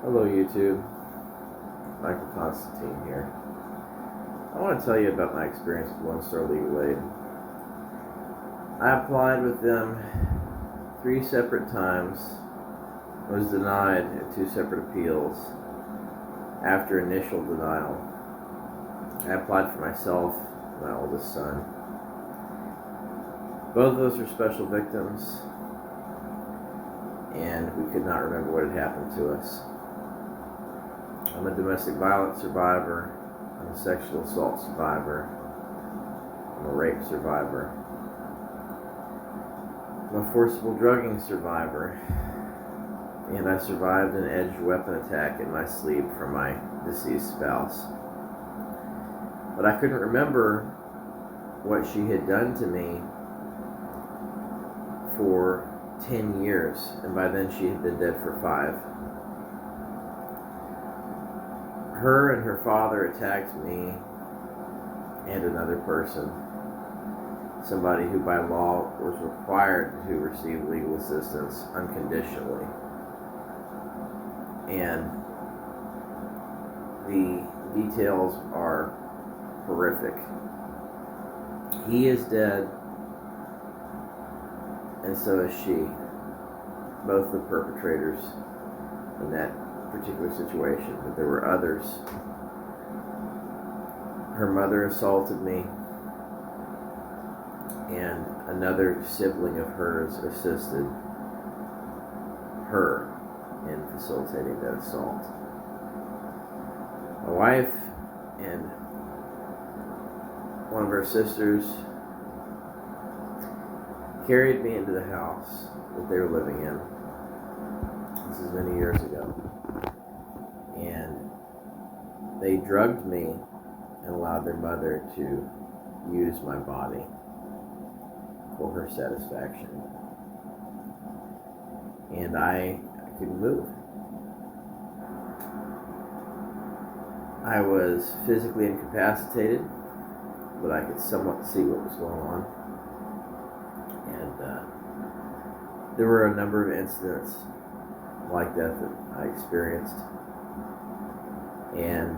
Hello YouTube, Michael Constantine here. I want to tell you about my experience with Lone Star Legal Aid. I applied with them 3 separate times, was denied in 2 separate appeals. After initial denial, I applied for myself and my oldest son. Both of those were special victims, and we could not remember what had happened to us. I'm a domestic violence survivor, I'm a sexual assault survivor, I'm a rape survivor, I'm a forcible drugging survivor, and I survived an edged weapon attack in my sleep from my deceased spouse. But I couldn't remember what she had done to me for 10 years, and by then she had been dead for 5. Her and her father attacked me and another person, somebody who by law was required to receive legal assistance unconditionally. And the details are horrific. He is dead, and so is she, both the perpetrators in that particular situation, but there were others. Her mother assaulted me, and another sibling of hers assisted her in facilitating that assault. My wife and one of her sisters carried me into the house that they were living in. This is many years ago. And they drugged me and allowed their mother to use my body for her satisfaction. And I couldn't move. I was physically incapacitated, but I could somewhat see what was going on. And there were a number of incidents like that I experienced. And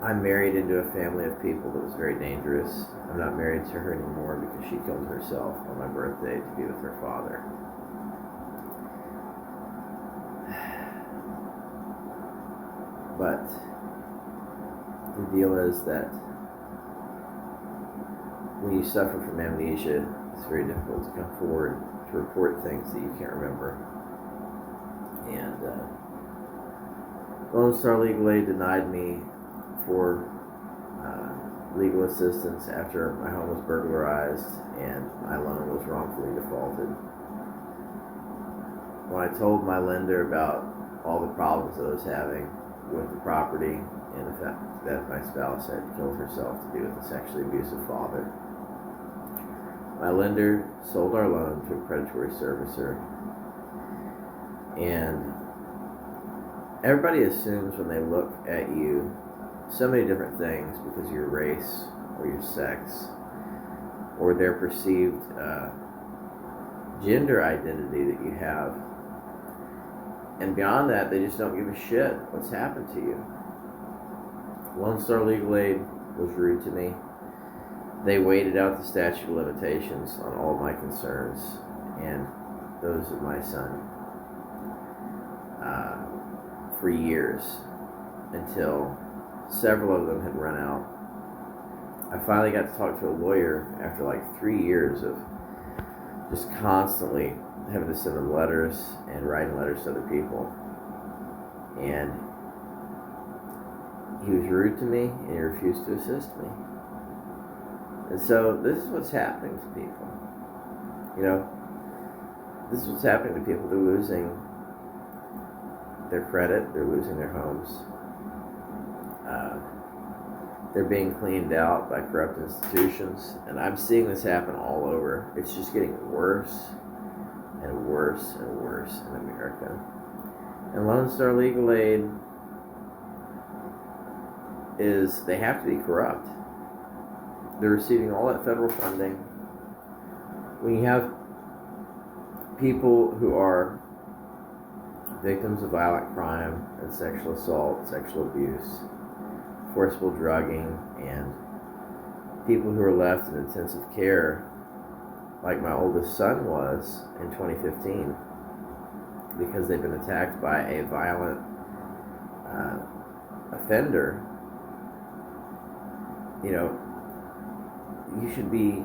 I'm married into a family of people that was very dangerous. I'm not married to her anymore because she killed herself on my birthday to be with her father. But the deal is that when you suffer from amnesia, it's very difficult to come forward to report things that you can't remember. And Lone Star Legal Aid denied me for legal assistance after my home was burglarized and my loan was wrongfully defaulted. When I told my lender about all the problems that I was having with the property and the fact that my spouse had killed herself to be with a sexually abusive father, my lender sold our loan to a predatory servicer. And everybody assumes when they look at you so many different things because of your race or your sex or their perceived gender identity that you have. And beyond that, they just don't give a shit what's happened to you. Lone Star Legal Aid was rude to me. They waited out the statute of limitations on all of my concerns and those of my son for years until several of them had run out. I finally got to talk to a lawyer after like 3 years of just constantly having to send them letters and writing letters to other people. And he was rude to me and he refused to assist me. And so this is what's happening to people. You know, this is what's happening to people. They're losing their credit, they're losing their homes. They're being cleaned out by corrupt institutions, and I'm seeing this happen all over. It's just getting worse and worse and worse in America. And Lone Star Legal Aid they have to be corrupt. They're receiving all that federal funding. When you have people who are victims of violent crime and sexual assault, sexual abuse, forcible drugging, and people who are left in intensive care, like my oldest son was in 2015, because they've been attacked by a violent offender. You know, you should be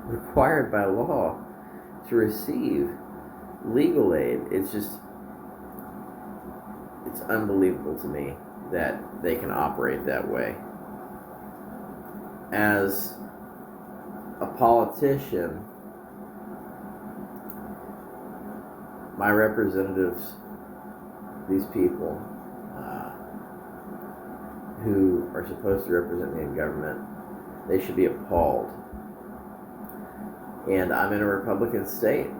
required by law to receive legal aid. It's unbelievable to me that they can operate that way. As a politician, my representatives, these people who are supposed to represent me in government, they should be appalled. And I'm in a Republican state,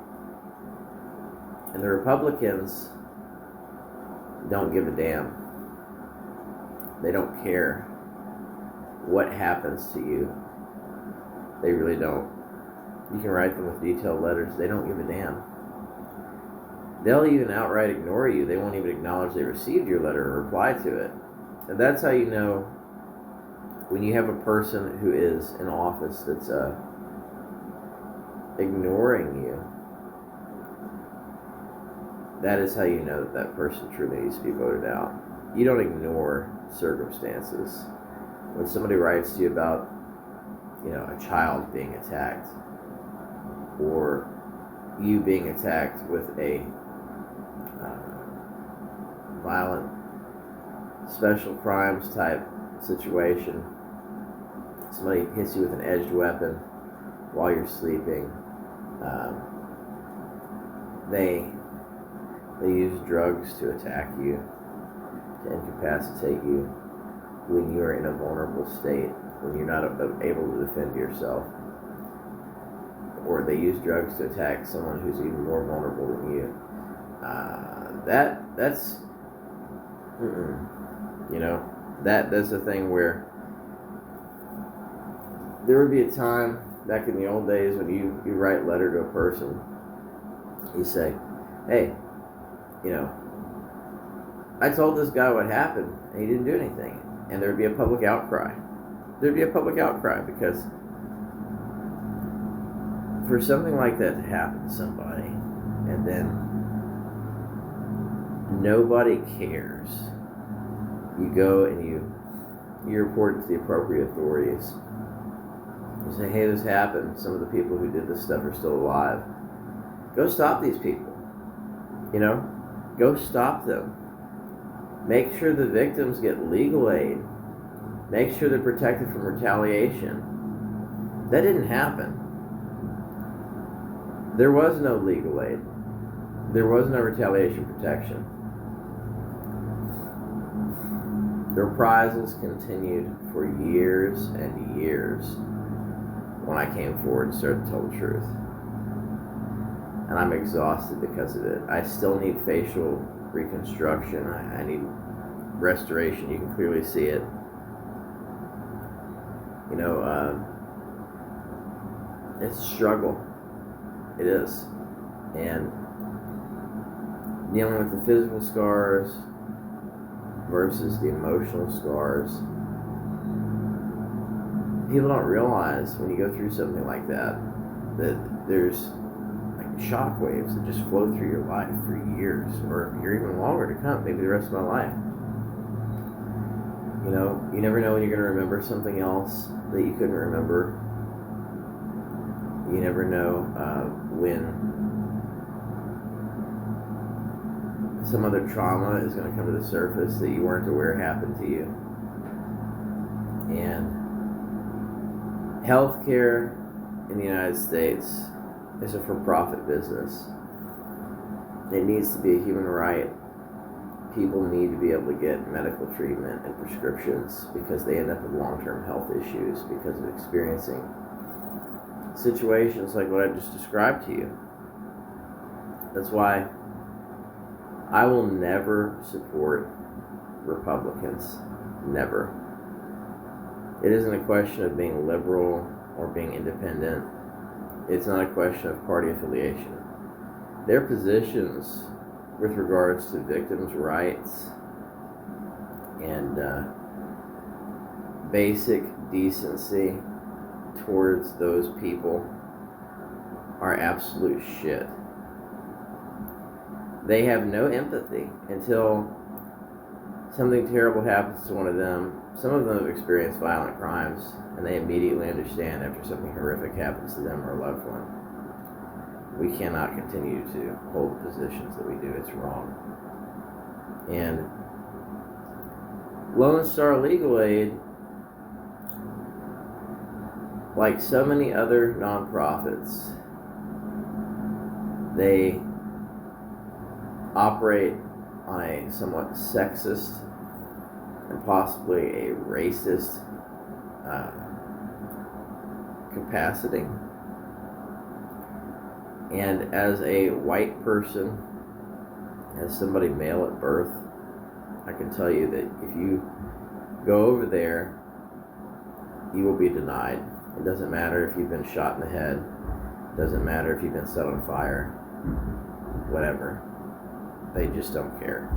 and the Republicans don't give a damn. They don't care what happens to you. They really don't. You can write them with detailed letters. They don't give a damn. They'll even outright ignore you. They won't even acknowledge they received your letter or reply to it. And that's how you know when you have a person who is in office that's ignoring you. That is how you know that that person truly needs to be voted out. You don't ignore circumstances. When somebody writes to you about, a child being attacked, or you being attacked with a violent special crimes type situation, somebody hits you with an edged weapon while you're sleeping, they use drugs to attack you, to incapacitate you when you are in a vulnerable state, when you're not able to defend yourself, or they use drugs to attack someone who's even more vulnerable than you. That's the thing where there would be a time back in the old days when you write a letter to a person, you say, hey, I told this guy what happened and he didn't do anything, and there'd be a public outcry. There'd be a public outcry because for something like that to happen to somebody and then nobody cares, you go and you report it to the appropriate authorities. You say, hey, this happened. Some of the people who did this stuff are still alive. Go stop these people. Go stop them. Make sure the victims get legal aid. Make sure they're protected from retaliation. That didn't happen. There was no legal aid. There was no retaliation protection. The reprisals continued for years and years when I came forward and started to tell the truth. And I'm exhausted because of it. I still need facial reconstruction. I need restoration. You can clearly see it. It's a struggle. It is. And dealing with the physical scars versus the emotional scars, people don't realize when you go through something like that there's shock waves that just flow through your life for years, or you're even longer to come, maybe the rest of my life. You never know when you're going to remember something else that you couldn't remember. You never know when some other trauma is going to come to the surface that you weren't aware happened to you. And healthcare in the United States is a for-profit business. It needs to be a human right. People need to be able to get medical treatment and prescriptions because they end up with long-term health issues because of experiencing situations like what I just described to you. That's why I will never support Republicans. Never. It isn't a question of being liberal or being independent. It's not a question of party affiliation. their positions with regards to victims' rights and basic decency towards those people are absolute shit. They have no empathy until something terrible happens to one of them. Some of them have experienced violent crimes, and they immediately understand after something horrific happens to them or a loved one. We cannot continue to hold the positions that we do. It's wrong. And Lone Star Legal Aid, like so many other nonprofits, they operate on a somewhat sexist and possibly a racist capacity. And as a white person, as somebody male at birth, I can tell you that if you go over there, you will be denied. It doesn't matter if you've been shot in the head. It doesn't matter if you've been set on fire. Whatever. They just don't care.